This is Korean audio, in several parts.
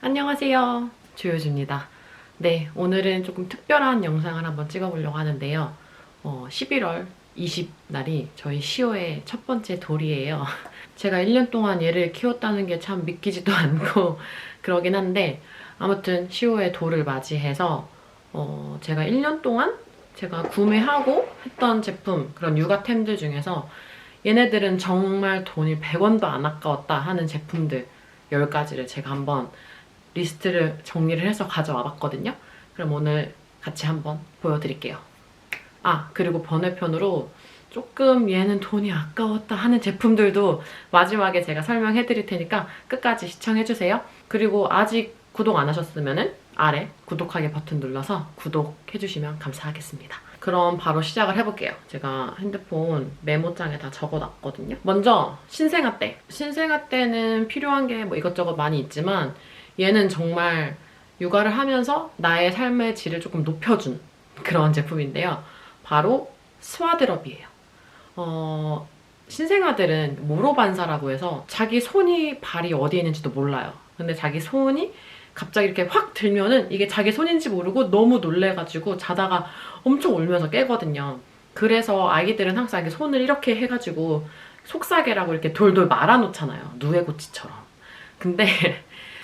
안녕하세요, 조효주입니다. 네, 오늘은 조금 특별한 영상을 한번 찍어보려고 하는데요. 11월 20날이 저희 시호의 첫 번째 돌이에요. 제가 1년 동안 얘를 키웠다는 게 참 믿기지도 않고 그러긴 한데, 아무튼 시호의 돌을 맞이해서 제가 1년 동안 제가 구매하고 했던 제품, 그런 육아템들 중에서 얘네들은 정말 돈이 100원도 안 아까웠다 하는 제품들 10가지를 제가 한번 리스트를 정리를 해서 가져와 봤거든요. 그럼 오늘 같이 한번 보여드릴게요. 그리고 번외편으로 조금 얘는 돈이 아까웠다 하는 제품들도 마지막에 제가 설명해 드릴 테니까 끝까지 시청해주세요. 그리고 아직 구독 안 하셨으면 아래 구독하기 버튼 눌러서 구독해주시면 감사하겠습니다. 그럼 바로 시작을 해볼게요. 제가 핸드폰 메모장에 다 적어놨거든요. 먼저 신생아 때. 신생아 때는 필요한 게 뭐 이것저것 많이 있지만 얘는 정말 육아를 하면서 나의 삶의 질을 조금 높여준 그런 제품인데요. 바로 스와드럽이에요. 신생아들은 모로반사라고 해서 자기 손이 발이 어디에 있는지도 몰라요. 근데 자기 손이 갑자기 이렇게 확 들면은 이게 자기 손인지 모르고 너무 놀래가지고 자다가 엄청 울면서 깨거든요. 그래서 아기들은 항상 이렇게 손을 이렇게 해가지고 속사계라고 이렇게 돌돌 말아놓잖아요. 누에고치처럼. 근데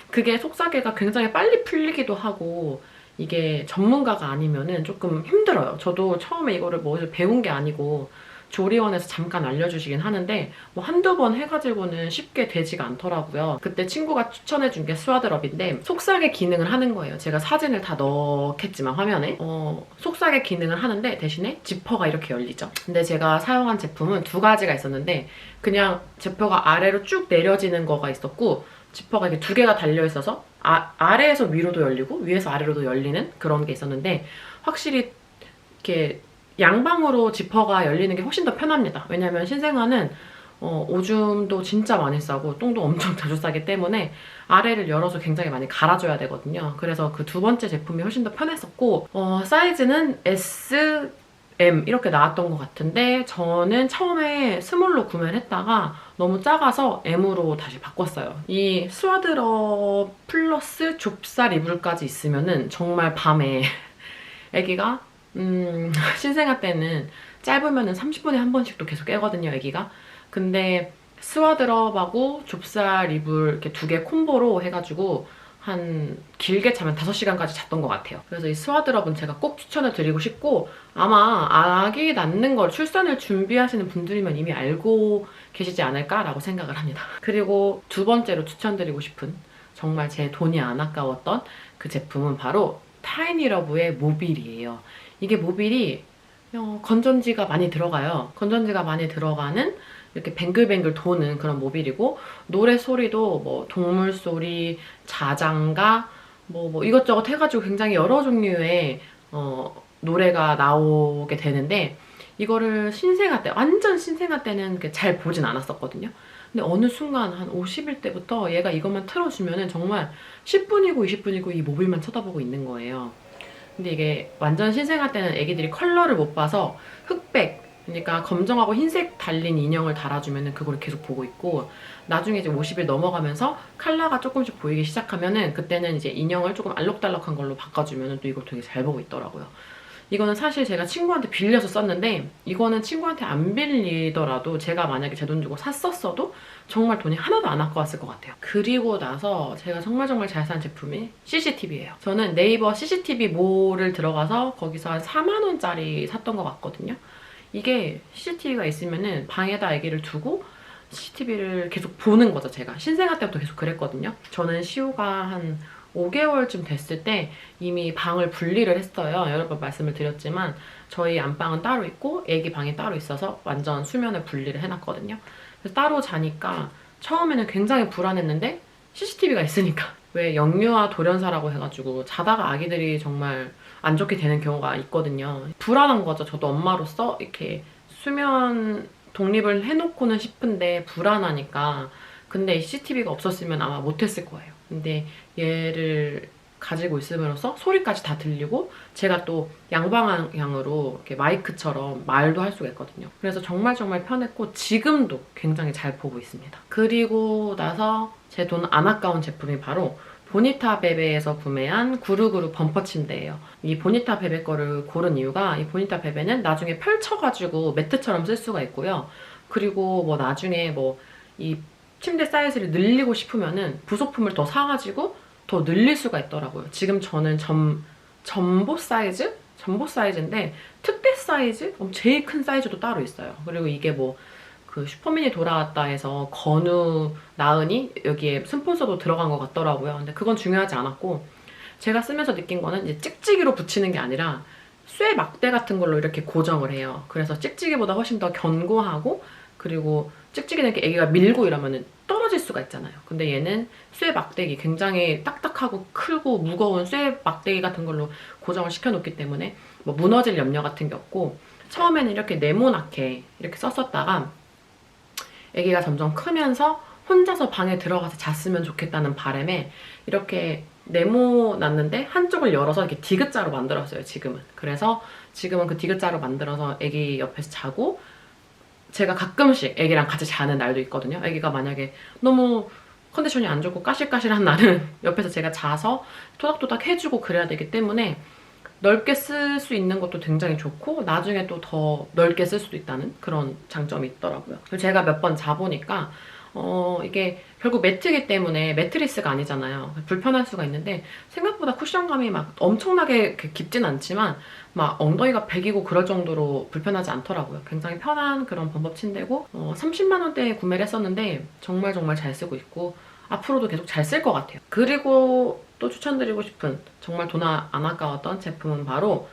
그게 속사계가 굉장히 빨리 풀리기도 하고 이게 전문가가 아니면은 조금 힘들어요. 저도 처음에 이거를 뭐 어디서 배운 게 아니고 조리원에서 잠깐 알려주시긴 하는데 뭐 한두 번 해가지고는 쉽게 되지가 않더라고요. 그때 친구가 추천해준 게 스와드럽인데 속삭의 기능을 하는 거예요. 제가 사진을 다 넣겠지만 화면에 속삭의 기능을 하는데 대신에 지퍼가 이렇게 열리죠. 근데 제가 사용한 제품은 두 가지가 있었는데 그냥 지퍼가 아래로 쭉 내려지는 거가 있었고 지퍼가 이렇게 두 개가 달려있어서 아래에서 위로도 열리고 위에서 아래로도 열리는 그런 게 있었는데 확실히 이렇게 양방으로 지퍼가 열리는 게 훨씬 더 편합니다. 왜냐면 신생아는 오줌도 진짜 많이 싸고 똥도 엄청 자주 싸기 때문에 아래를 열어서 굉장히 많이 갈아줘야 되거든요. 그래서 그 두 번째 제품이 훨씬 더 편했었고 사이즈는 S, M 이렇게 나왔던 것 같은데 저는 처음에 스몰로 구매를 했다가 너무 작아서 M으로 다시 바꿨어요. 이 스와드럽 플러스 좁쌀 이불까지 있으면은 정말 밤에 애기가 신생아 때는 짧으면은 30분에 한 번씩도 계속 깨거든요, 애기가. 근데 스와드럽하고 좁쌀 이불 이렇게 두 개 콤보로 해가지고 한 길게 자면 5시간까지 잤던 것 같아요. 그래서 이 스와드럽은 제가 꼭 추천을 드리고 싶고 아마 아기 낳는 걸 출산을 준비하시는 분들이면 이미 알고 계시지 않을까라고 생각을 합니다. 그리고 두 번째로 추천드리고 싶은 정말 제 돈이 안 아까웠던 그 제품은 바로 타이니러브의 모빌이에요. 이게 모빌이 건전지가 많이 들어가요. 건전지가 많이 들어가는 이렇게 뱅글뱅글 도는 그런 모빌이고 노래 소리도 뭐 동물 소리, 자장가 뭐 이것저것 해가지고 굉장히 여러 종류의 노래가 나오게 되는데 이거를 신생아 때 완전 신생아 때는 잘 보진 않았었거든요. 근데 어느 순간 한 50일 때부터 얘가 이것만 틀어주면은 정말 10분이고 20분이고 이 모빌만 쳐다보고 있는 거예요. 근데 이게 완전 신생아 때는 애기들이 컬러를 못 봐서 흑백, 그러니까 검정하고 흰색 달린 인형을 달아주면 그걸 계속 보고 있고 나중에 이제 50일 넘어가면서 컬러가 조금씩 보이기 시작하면은 그때는 이제 인형을 조금 알록달록한 걸로 바꿔주면 또 이걸 되게 잘 보고 있더라고요. 이거는 사실 제가 친구한테 빌려서 썼는데 이거는 친구한테 안 빌리더라도 제가 만약에 제 돈 주고 샀었어도 정말 돈이 하나도 안 아까웠을 것 같아요. 그리고 나서 제가 정말 잘 산 제품이 CCTV예요. 저는 네이버 CCTV 몰을 들어가서 거기서 한 4만 원짜리 샀던 것 같거든요. 이게 CCTV가 있으면은 방에다 아기를 두고 CCTV를 계속 보는 거죠, 제가. 신생아 때부터 계속 그랬거든요. 저는 시우가 한 5개월쯤 됐을 때 이미 방을 분리를 했어요. 여러 번 말씀을 드렸지만 저희 안방은 따로 있고 애기 방이 따로 있어서 완전 수면을 분리를 해놨거든요. 그래서 따로 자니까 처음에는 굉장히 불안했는데 CCTV가 있으니까 왜 영유아 돌연사라고 해가지고 자다가 아기들이 정말 안 좋게 되는 경우가 있거든요. 불안한 거죠. 저도 엄마로서 이렇게 수면 독립을 해놓고는 싶은데 불안하니까. 근데 이 CCTV가 없었으면 아마 못했을 거예요. 근데 얘를 가지고 있음으로써 소리까지 다 들리고 제가 또 양방향으로 이렇게 마이크처럼 말도 할 수가 있거든요. 그래서 정말 편했고 지금도 굉장히 잘 보고 있습니다. 그리고 나서 제 돈 안 아까운 제품이 바로 보니타 베베에서 구매한 구루구루 범퍼 침대예요. 이 보니타 베베 거를 고른 이유가 이 보니타 베베는 나중에 펼쳐가지고 매트처럼 쓸 수가 있고요. 그리고 뭐 나중에 뭐 이 침대 사이즈를 늘리고 싶으면은 부속품을 더 사가지고 더 늘릴 수가 있더라고요. 지금 저는 전보 사이즈? 전보 사이즈인데 특대 사이즈? 제일 큰 사이즈도 따로 있어요. 그리고 이게 뭐 그 슈퍼맨이 돌아왔다 해서 건우 나은이 여기에 스폰서도 들어간 것 같더라고요. 근데 그건 중요하지 않았고 제가 쓰면서 느낀 거는 이제 찍찍이로 붙이는 게 아니라 쇠 막대 같은 걸로 이렇게 고정을 해요. 그래서 찍찍이보다 훨씬 더 견고하고 그리고 찍찍이는 이렇게 애기가 밀고 이러면 떨어질 수가 있잖아요. 근데 얘는 쇠 막대기 굉장히 딱딱하고 크고 무거운 쇠 막대기 같은 걸로 고정을 시켜놓기 때문에 뭐 무너질 염려 같은 게 없고 처음에는 이렇게 네모나게 이렇게 썼었다가 애기가 점점 크면서 혼자서 방에 들어가서 잤으면 좋겠다는 바람에 이렇게 네모났는데 한쪽을 열어서 이렇게 디귿자로 만들었어요, 지금은. 그래서 지금은 그 디귿자로 만들어서 애기 옆에서 자고 제가 가끔씩 애기랑 같이 자는 날도 있거든요. 애기가 만약에 너무 컨디션이 안 좋고 까실까실한 날은 옆에서 제가 자서 토닥토닥 해주고 그래야 되기 때문에 넓게 쓸 수 있는 것도 굉장히 좋고 나중에 또 더 넓게 쓸 수도 있다는 그런 장점이 있더라고요. 제가 몇 번 자보니까 이게 결국 매트이기 때문에 매트리스가 아니잖아요. 불편할 수가 있는데 생각보다 쿠션감이 막 엄청나게 깊진 않지만 막 엉덩이가 베기고 그럴 정도로 불편하지 않더라고요. 굉장히 편한 그런 범법 침대고 30만 원대에 구매를 했었는데 정말 잘 쓰고 있고 앞으로도 계속 잘 쓸 것 같아요. 그리고 또 추천드리고 싶은 정말 돈 안 아까웠던 제품은 바로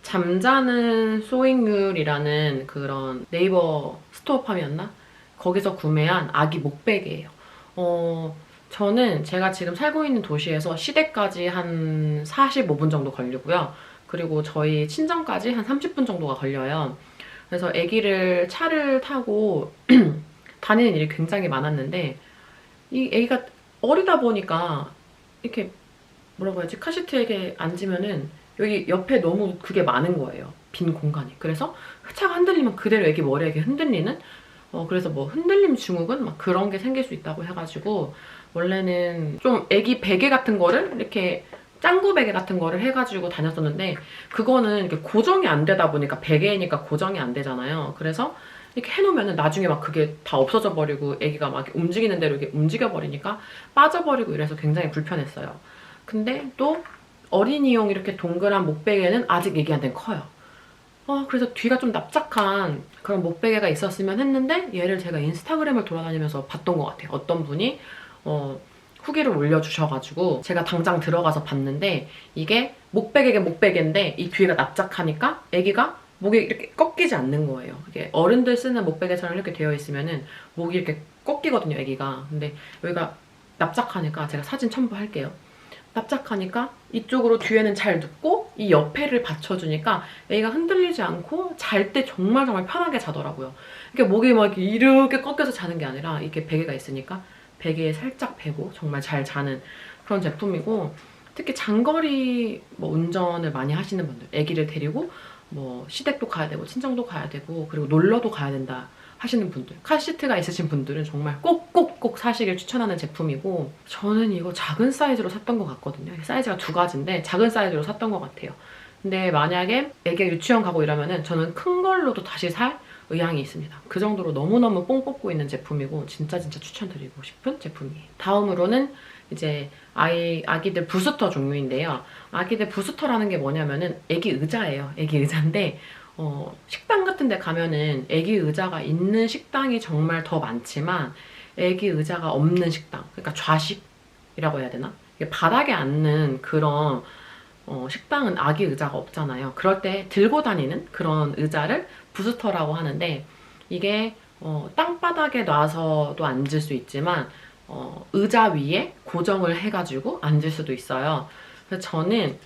잠자는 소잉률이라는 그런 네이버 스토어팜이었나? 거기서 구매한 아기 목베개예요. 저는 제가 지금 살고 있는 도시에서 시댁까지 한 45분 정도 걸리고요. 그리고 저희 친정까지 한 30분 정도가 걸려요. 그래서 아기를 차를 타고 다니는 일이 굉장히 많았는데 이 아기가 어리다 보니까 이렇게 뭐라고 해야지? 카시트에 앉으면은 여기 옆에 너무 그게 많은 거예요. 빈 공간이. 그래서 차가 흔들리면 그대로 애기 머리에 이렇게 흔들리는 그래서 뭐 흔들림 증후군 막 그런 게 생길 수 있다고 해가지고 원래는 좀 애기 베개 같은 거를 이렇게 짱구 베개 같은 거를 해가지고 다녔었는데 그거는 이렇게 고정이 안 되다 보니까 베개니까 고정이 안 되잖아요. 그래서 이렇게 해놓으면 나중에 막 그게 다 없어져 버리고 애기가 막 움직이는 대로 이렇게 움직여 버리니까 빠져버리고 이래서 굉장히 불편했어요. 근데 또 어린이용 이렇게 동그란 목베개는 아직 애기한테는 커요. 그래서 뒤가 좀 납작한 그런 목베개가 있었으면 했는데 얘를 제가 인스타그램을 돌아다니면서 봤던 것 같아요. 어떤 분이 후기를 올려주셔가지고 제가 당장 들어가서 봤는데 이게 목베개인데 이 뒤가 납작하니까 애기가 목이 이렇게 꺾이지 않는 거예요. 이게 어른들 쓰는 목베개처럼 이렇게 되어 있으면은 목이 이렇게 꺾이거든요, 애기가. 근데 여기가 납작하니까 제가 사진 첨부할게요. 납작하니까 이쪽으로 뒤에는 잘 눕고 이 옆에를 받쳐주니까 애가 흔들리지 않고 잘 때 정말 편하게 자더라고요. 이렇게 목이 막 이렇게 꺾여서 자는 게 아니라 이렇게 베개가 있으니까 베개에 살짝 베고 정말 잘 자는 그런 제품이고 특히 장거리 뭐 운전을 많이 하시는 분들 아기를 데리고 뭐 시댁도 가야 되고 친정도 가야 되고 그리고 놀러도 가야 된다 하시는 분들 카시트가 있으신 분들은 정말 꼭 사시길 추천하는 제품이고 저는 이거 작은 사이즈로 샀던 것 같거든요. 사이즈가 두 가지인데 작은 사이즈로 샀던 것 같아요. 근데 만약에 애기가 유치원 가고 이러면은 저는 큰 걸로도 다시 살 의향이 있습니다. 그 정도로 너무너무 뽕 뽑고 있는 제품이고 진짜 추천드리고 싶은 제품이에요. 다음으로는 이제 아기들 부스터 종류인데요. 아기들 부스터라는 게 뭐냐면은 애기 의자예요. 애기 의자인데 식당 같은 데 가면은 애기 의자가 있는 식당이 정말 더 많지만 애기 의자가 없는 식당, 그러니까 좌식이라고 해야 되나? 바닥에 앉는 그런 식당은 아기 의자가 없잖아요. 그럴 때 들고 다니는 그런 의자를 부스터라고 하는데 이게 땅바닥에 놔서도 앉을 수 있지만 의자 위에 고정을 해가지고 앉을 수도 있어요. 그래서 저는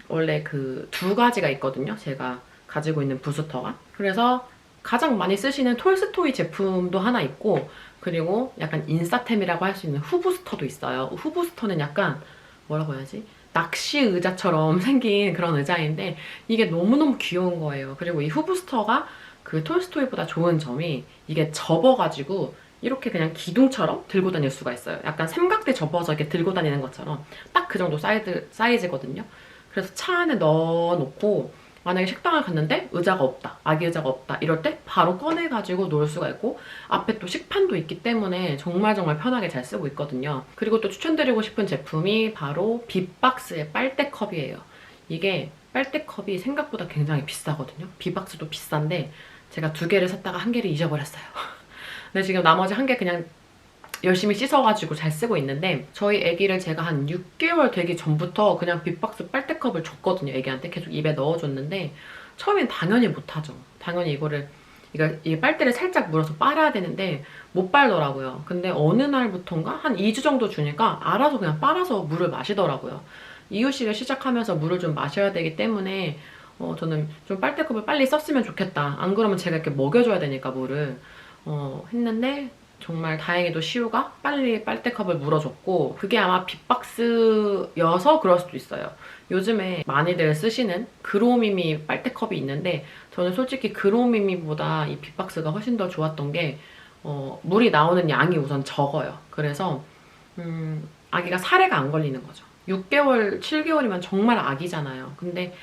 원래 그 두 가지가 있거든요. 제가 가지고 있는 부스터가. 그래서 가장 많이 쓰시는 톨스토이 제품도 하나 있고 그리고 약간 인싸템이라고 할 수 있는 후부스터도 있어요. 후부스터는 약간 뭐라고 해야지? 낚시 의자처럼 생긴 그런 의자인데 이게 너무너무 귀여운 거예요. 그리고 이 후부스터가 그 톨스토이보다 좋은 점이 이게 접어가지고 이렇게 그냥 기둥처럼 들고 다닐 수가 있어요. 약간 삼각대 접어서 이렇게 들고 다니는 것처럼 딱 그 정도 사이즈거든요. 그래서 차 안에 넣어놓고 만약에 식당을 갔는데 의자가 없다, 아기 의자가 없다 이럴 때 바로 꺼내가지고 놓을 수가 있고, 앞에 또 식판도 있기 때문에 정말 편하게 잘 쓰고 있거든요. 그리고 또 추천드리고 싶은 제품이 바로 빅박스의 빨대컵이에요. 이게 빨대컵이 생각보다 굉장히 비싸거든요. 빅박스도 비싼데 제가 2개를 샀다가 1개를 잊어버렸어요. 근데 지금 나머지 1개 그냥 열심히 씻어가지고 잘 쓰고 있는데, 저희 애기를 제가 한 6개월 되기 전부터 그냥 빅박스 빨대컵을 줬거든요. 애기한테 계속 입에 넣어줬는데 처음엔 당연히 못하죠. 당연히 이 빨대를 살짝 물어서 빨아야 되는데 못 빨더라고요. 근데 어느 날부턴가 한 2주 정도 주니까 알아서 그냥 빨아서 물을 마시더라고요. 이유식을 시작하면서 물을 좀 마셔야 되기 때문에 저는 좀 빨대컵을 빨리 썼으면 좋겠다. 안 그러면 제가 이렇게 먹여줘야 되니까 물을 했는데, 정말 다행히도 시우가 빨리 빨대컵을 물어줬고, 그게 아마 빅박스여서 그럴 수도 있어요. 요즘에 많이들 쓰시는 그로미미 빨대컵이 있는데 저는 솔직히 그로미미보다 이 빅박스가 훨씬 더 좋았던 게 물이 나오는 양이 우선 적어요. 그래서 아기가 사례가 안 걸리는 거죠. 6개월, 7개월이면 정말 아기잖아요. 근데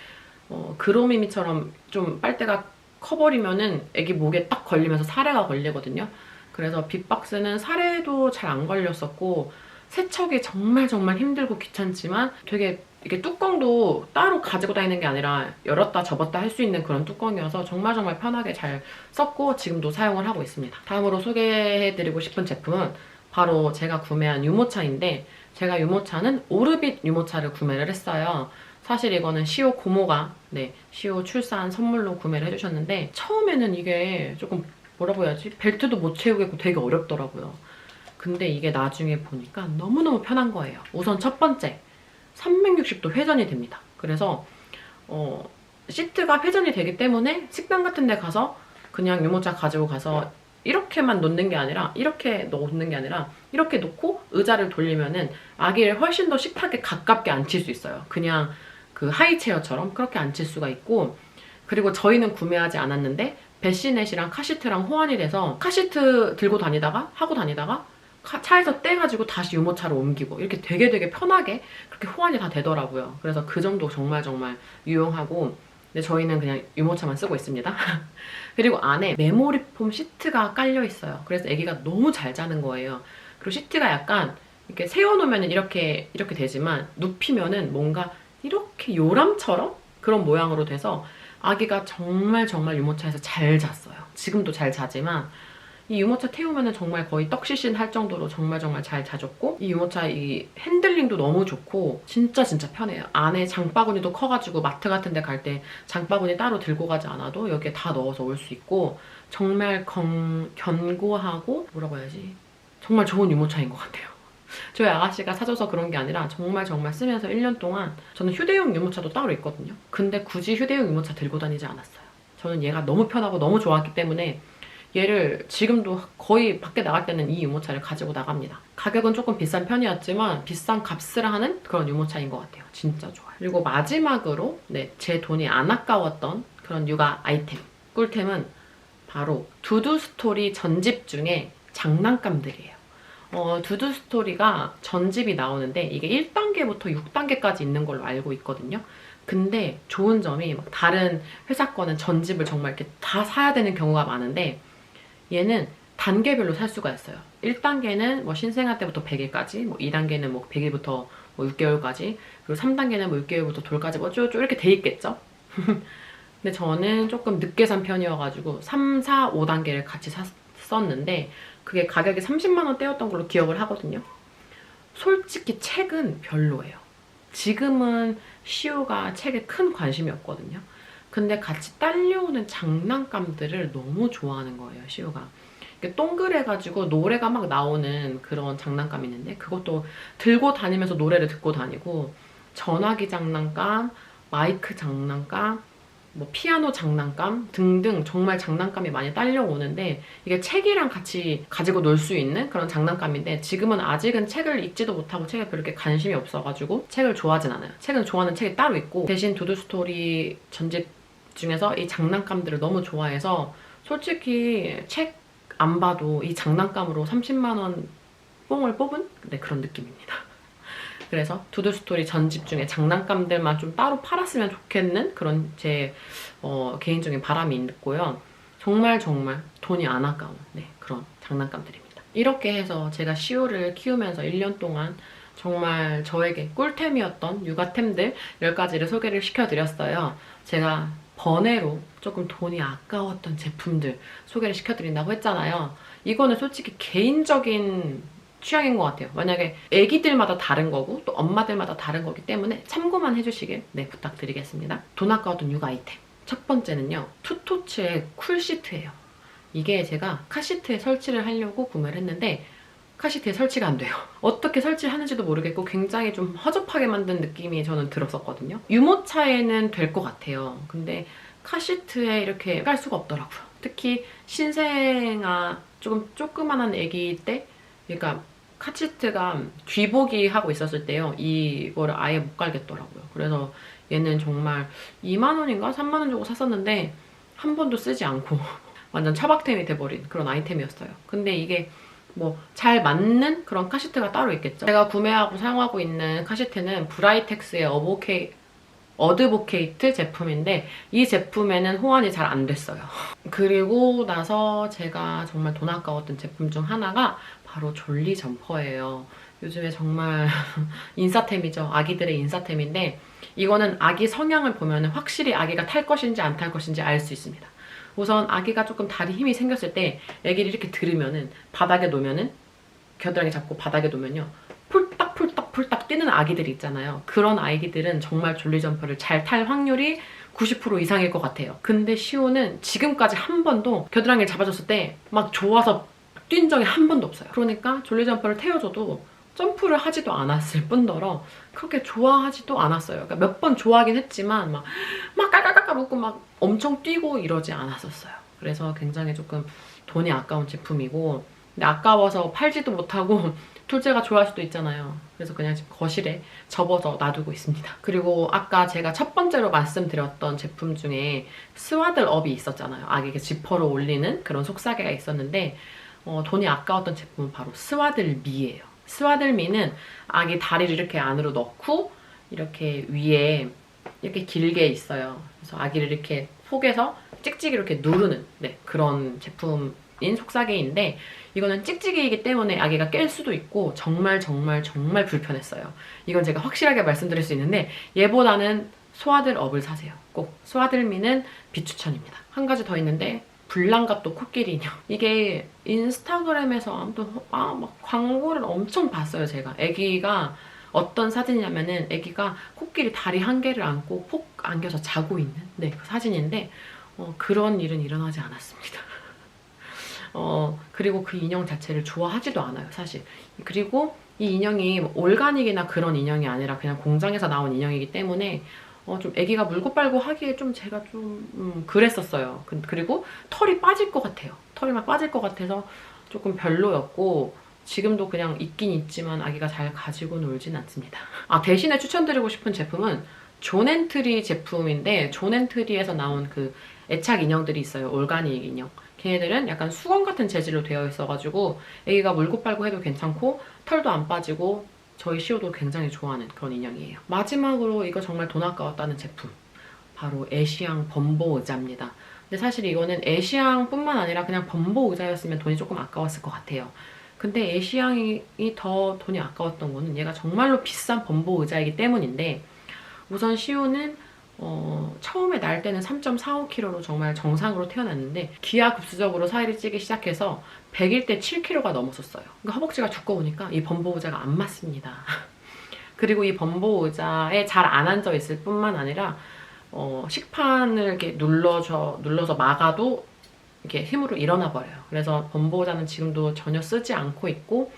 그로미미처럼 좀 빨대가 커버리면은 아기 목에 딱 걸리면서 사례가 걸리거든요. 그래서 빅박스는 사례도 잘 안 걸렸었고, 세척이 정말 힘들고 귀찮지만 되게 이게 뚜껑도 따로 가지고 다니는 게 아니라 열었다 접었다 할 수 있는 그런 뚜껑이어서 정말 편하게 잘 썼고 지금도 사용을 하고 있습니다. 다음으로 소개해드리고 싶은 제품은 바로 제가 구매한 유모차인데, 제가 유모차는 오르빗 유모차를 구매를 했어요. 사실 이거는 시오 고모가 시오 출산 선물로 구매를 해주셨는데, 처음에는 이게 조금 뭐라고 해야지? 벨트도 못 채우겠고 되게 어렵더라고요. 근데 이게 나중에 보니까 너무너무 편한 거예요. 우선 첫 번째, 360도 회전이 됩니다. 그래서 시트가 회전이 되기 때문에 식당 같은 데 가서 그냥 유모차 가지고 가서 이렇게만 놓는 게 아니라 이렇게 놓는 게 아니라 이렇게 놓고 의자를 돌리면은 아기를 훨씬 더 식탁에 가깝게 앉힐 수 있어요. 그냥 그 하이체어처럼 그렇게 앉힐 수가 있고, 그리고 저희는 구매하지 않았는데 베시넷이랑 카시트랑 호환이 돼서 카시트 들고 다니다가 하고 다니다가 차에서 떼가지고 다시 유모차로 옮기고 이렇게 되게 편하게 그렇게 호환이 다 되더라고요. 그래서 그 정도 정말 유용하고, 근데 저희는 그냥 유모차만 쓰고 있습니다. 그리고 안에 메모리 폼 시트가 깔려 있어요. 그래서 아기가 너무 잘 자는 거예요. 그리고 시트가 약간 이렇게 세워놓으면 이렇게 되지만 눕히면은 뭔가 이렇게 요람처럼 그런 모양으로 돼서 아기가 정말 유모차에서 잘 잤어요. 지금도 잘 자지만 이 유모차 태우면은 정말 거의 떡시신 할 정도로 정말 잘 자줬고, 이 유모차 이 핸들링도 너무 좋고 진짜 편해요. 안에 장바구니도 커가지고 마트 같은 데 갈 때 장바구니 따로 들고 가지 않아도 여기에 다 넣어서 올 수 있고, 정말 견고하고 뭐라고 해야지? 정말 좋은 유모차인 것 같아요. 저희 아가씨가 사줘서 그런 게 아니라 정말 쓰면서 1년 동안, 저는 휴대용 유모차도 따로 있거든요. 근데 굳이 휴대용 유모차 들고 다니지 않았어요. 저는 얘가 너무 편하고 너무 좋았기 때문에 얘를 지금도 거의 밖에 나갈 때는 이 유모차를 가지고 나갑니다. 가격은 조금 비싼 편이었지만 비싼 값을 하는 그런 유모차인 것 같아요. 진짜 좋아요. 그리고 마지막으로 제 돈이 안 아까웠던 그런 육아 아이템, 꿀템은 바로 두두스토리 전집 중에 장난감들이에요. 두두스토리가 전집이 나오는데 이게 1단계부터 6단계까지 있는 걸로 알고 있거든요. 근데 좋은 점이 다른 회사 거는 전집을 정말 이렇게 다 사야 되는 경우가 많은데, 얘는 단계별로 살 수가 있어요. 1단계는 뭐 신생아 때부터 100일까지, 뭐 2단계는 뭐 100일부터 뭐 6개월까지, 그리고 3단계는 뭐 6개월부터 돌까지 뭐 쭉 이렇게 돼 있겠죠? 근데 저는 조금 늦게 산 편이어가지고 3, 4, 5단계를 같이 샀었는데 그게 가격이 30만 원대였던 걸로 기억을 하거든요. 솔직히 책은 별로예요. 지금은 시우가 책에 큰 관심이 없거든요. 근데 같이 딸려오는 장난감들을 너무 좋아하는 거예요, 시우가. 동그래가지고 노래가 막 나오는 그런 장난감이 있는데 그것도 들고 다니면서 노래를 듣고 다니고, 전화기 장난감, 마이크 장난감, 뭐 피아노 장난감 등등 정말 장난감이 많이 딸려오는데, 이게 책이랑 같이 가지고 놀 수 있는 그런 장난감인데, 지금은 아직은 책을 읽지도 못하고 책에 그렇게 관심이 없어가지고 책을 좋아하진 않아요. 책은 좋아하는 책이 따로 있고, 대신 두두스토리 전집 중에서 이 장난감들을 너무 좋아해서 솔직히 책 안 봐도 이 장난감으로 30만 원 뽕을 뽑은 네, 그런 느낌입니다. 그래서 두두스토리 전집 중에 장난감들만 좀 따로 팔았으면 좋겠는 그런 제 개인적인 바람이 있고요. 정말 돈이 안 아까운 네, 그런 장난감들입니다. 이렇게 해서 제가 시오를 키우면서 1년 동안 정말 저에게 꿀템이었던 육아템들 10가지를 소개를 시켜드렸어요. 제가 번외로 조금 돈이 아까웠던 제품들 소개를 시켜드린다고 했잖아요. 이거는 솔직히 개인적인 취향인 것 같아요. 만약에 애기들마다 다른 거고 또 엄마들마다 다른 거기 때문에 참고만 해주시길 네, 부탁드리겠습니다. 돈 아까웠던 육아 아이템. 첫 번째는요. 투토츠의 쿨시트예요. 이게 제가 카시트에 설치를 하려고 구매를 했는데 카시트에 설치가 안 돼요. 어떻게 설치하는지도 모르겠고 굉장히 좀 허접하게 만든 느낌이 저는 들었었거든요. 유모차에는 될 것 같아요. 근데 카시트에 이렇게 깔 수가 없더라고요. 특히 신생아 조금 조그만한 애기 때 그러니까 카시트가 귀보기 하고 있었을 때요. 이거를 아예 못 갈겠더라고요. 그래서 얘는 정말 2만 원인가 3만 원 주고 샀었는데 한 번도 쓰지 않고 완전 처박템이 돼버린 그런 아이템이었어요. 근데 이게 뭐 잘 맞는 그런 카시트가 따로 있겠죠. 제가 구매하고 사용하고 있는 카시트는 브라이텍스의 어드보케이트 제품인데 이 제품에는 호환이 잘 안 됐어요. 그리고 나서 제가 정말 돈 아까웠던 제품 중 하나가 바로 졸리 점퍼예요. 요즘에 정말 인싸템이죠. 아기들의 인싸템인데 이거는 아기 성향을 보면 확실히 아기가 탈 것인지 안 탈 것인지 알 수 있습니다. 우선 아기가 조금 다리 힘이 생겼을 때 아기를 이렇게 들으면은 바닥에 놓으면은 겨드랑이 잡고 바닥에 놓으면요. 폴딱폴딱 뛰는 아기들이 있잖아요. 그런 아기들은 정말 졸리 점퍼를 잘 탈 확률이 90% 이상일 것 같아요. 근데 시오는 지금까지 한 번도 겨드랑이를 잡아줬을 때 막 좋아서 뛴 적이 한 번도 없어요. 그러니까 졸리 점퍼를 태워줘도 점프를 하지도 않았을 뿐더러 그렇게 좋아하지도 않았어요. 그러니까 몇 번 좋아하긴 했지만 막 깔깔깔깔 웃고 막 엄청 뛰고 이러지 않았었어요. 그래서 굉장히 조금 돈이 아까운 제품이고 근데 아까워서 팔지도 못하고 둘째가 좋아할 수도 있잖아요. 그래서 그냥 지금 거실에 접어서 놔두고 있습니다. 그리고 아까 제가 첫 번째로 말씀드렸던 제품 중에 스와들 업이 있었잖아요. 아기가 지퍼로 올리는 그런 속사계가 있었는데 돈이 아까웠던 제품은 바로 스와들 미예요. 스와들 미는 아기 다리를 이렇게 안으로 넣고 이렇게 위에 이렇게 길게 있어요. 그래서 아기를 이렇게 속에서 찍찍이 이렇게 누르는 네, 그런 제품인 속사계인데 이거는 찍찍이이기 때문에 아기가 깰 수도 있고 정말 불편했어요. 이건 제가 확실하게 말씀드릴 수 있는데 얘보다는 스와들 업을 사세요. 꼭 스와들 미는 비추천입니다. 한 가지 더 있는데 불량갑도 코끼리 인형. 이게 인스타그램에서 아무튼 막 광고를 엄청 봤어요. 제가 아기가 어떤 사진이냐면은 아기가 코끼리 다리 한 개를 안고 폭 안겨서 자고 있는 네, 그 사진인데 그런 일은 일어나지 않았습니다. 그리고 그 인형 자체를 좋아하지도 않아요, 사실. 그리고 이 인형이 올가닉이나 그런 인형이 아니라 그냥 공장에서 나온 인형이기 때문에 좀 아기가 물고 빨고 하기에 좀 제가 좀 그랬었어요. 그리고 털이 빠질 것 같아요. 털이 막 빠질 것 같아서 조금 별로였고 지금도 그냥 있긴 있지만 아기가 잘 가지고 놀진 않습니다. 대신에 추천드리고 싶은 제품은 존앤트리 제품인데 존앤트리에서 나온 그 애착 인형들이 있어요. 올가닉 인형. 걔네들은 약간 수건 같은 재질로 되어 있어가지고 아기가 물고 빨고 해도 괜찮고 털도 안 빠지고 저희 시오도 굉장히 좋아하는 그런 인형이에요. 마지막으로 이거 정말 돈 아까웠다는 제품. 바로 애쉬앙 범보 의자입니다. 근데 사실 이거는 애쉬앙뿐만 아니라 그냥 범보 의자였으면 돈이 조금 아까웠을 것 같아요. 근데 애쉬앙이 더 돈이 아까웠던 거는 얘가 정말로 비싼 범보 의자이기 때문인데 우선 시오는 처음에 날 때는 3.45kg로 정말 정상으로 태어났는데 기하급수적으로 살이 찌기 시작해서 100일 때 7kg가 넘었었어요. 그러니까 허벅지가 두꺼우니까 이 범보 의자가 안 맞습니다. 그리고 이 범보 의자에 잘 안 앉아 있을 뿐만 아니라 식판을 이렇게 눌러서 막아도 이렇게 힘으로 일어나 버려요. 그래서 범보 의자는 지금도 전혀 쓰지 않고 있고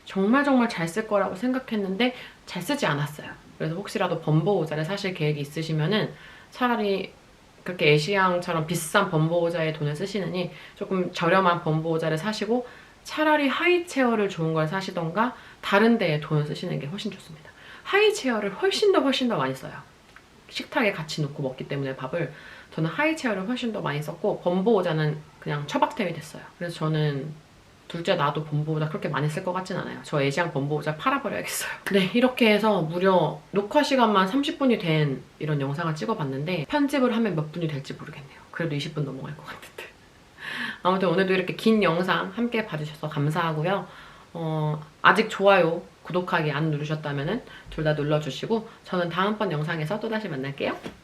정말 잘 쓸 거라고 생각했는데 잘 쓰지 않았어요. 그래서 혹시라도 범보 의자를 사실 계획이 있으시면은 차라리 그렇게 애쉬앙처럼 비싼 범보 의자에 돈을 쓰시느니 조금 저렴한 범보 의자를 사시고 차라리 하이체어를 좋은 걸 사시던가 다른 데에 돈을 쓰시는 게 훨씬 좋습니다. 하이체어를 훨씬 더 많이 써요. 식탁에 같이 놓고 먹기 때문에 밥을 저는 하이체어를 훨씬 더 많이 썼고 범보호자는 그냥 처박템이 됐어요. 그래서 저는 둘째 나도 범보호자 그렇게 많이 쓸 것 같진 않아요. 저 애지양 범보호자 팔아버려야겠어요. 네, 이렇게 해서 무려 녹화 시간만 30분이 된 이런 영상을 찍어봤는데 편집을 하면 몇 분이 될지 모르겠네요. 그래도 20분 넘어갈 것 같은데. 아무튼 오늘도 이렇게 긴 영상 함께 봐주셔서 감사하고요. 아직 좋아요, 구독하기 안 누르셨다면 둘 다 눌러주시고 저는 다음번 영상에서 또다시 만날게요.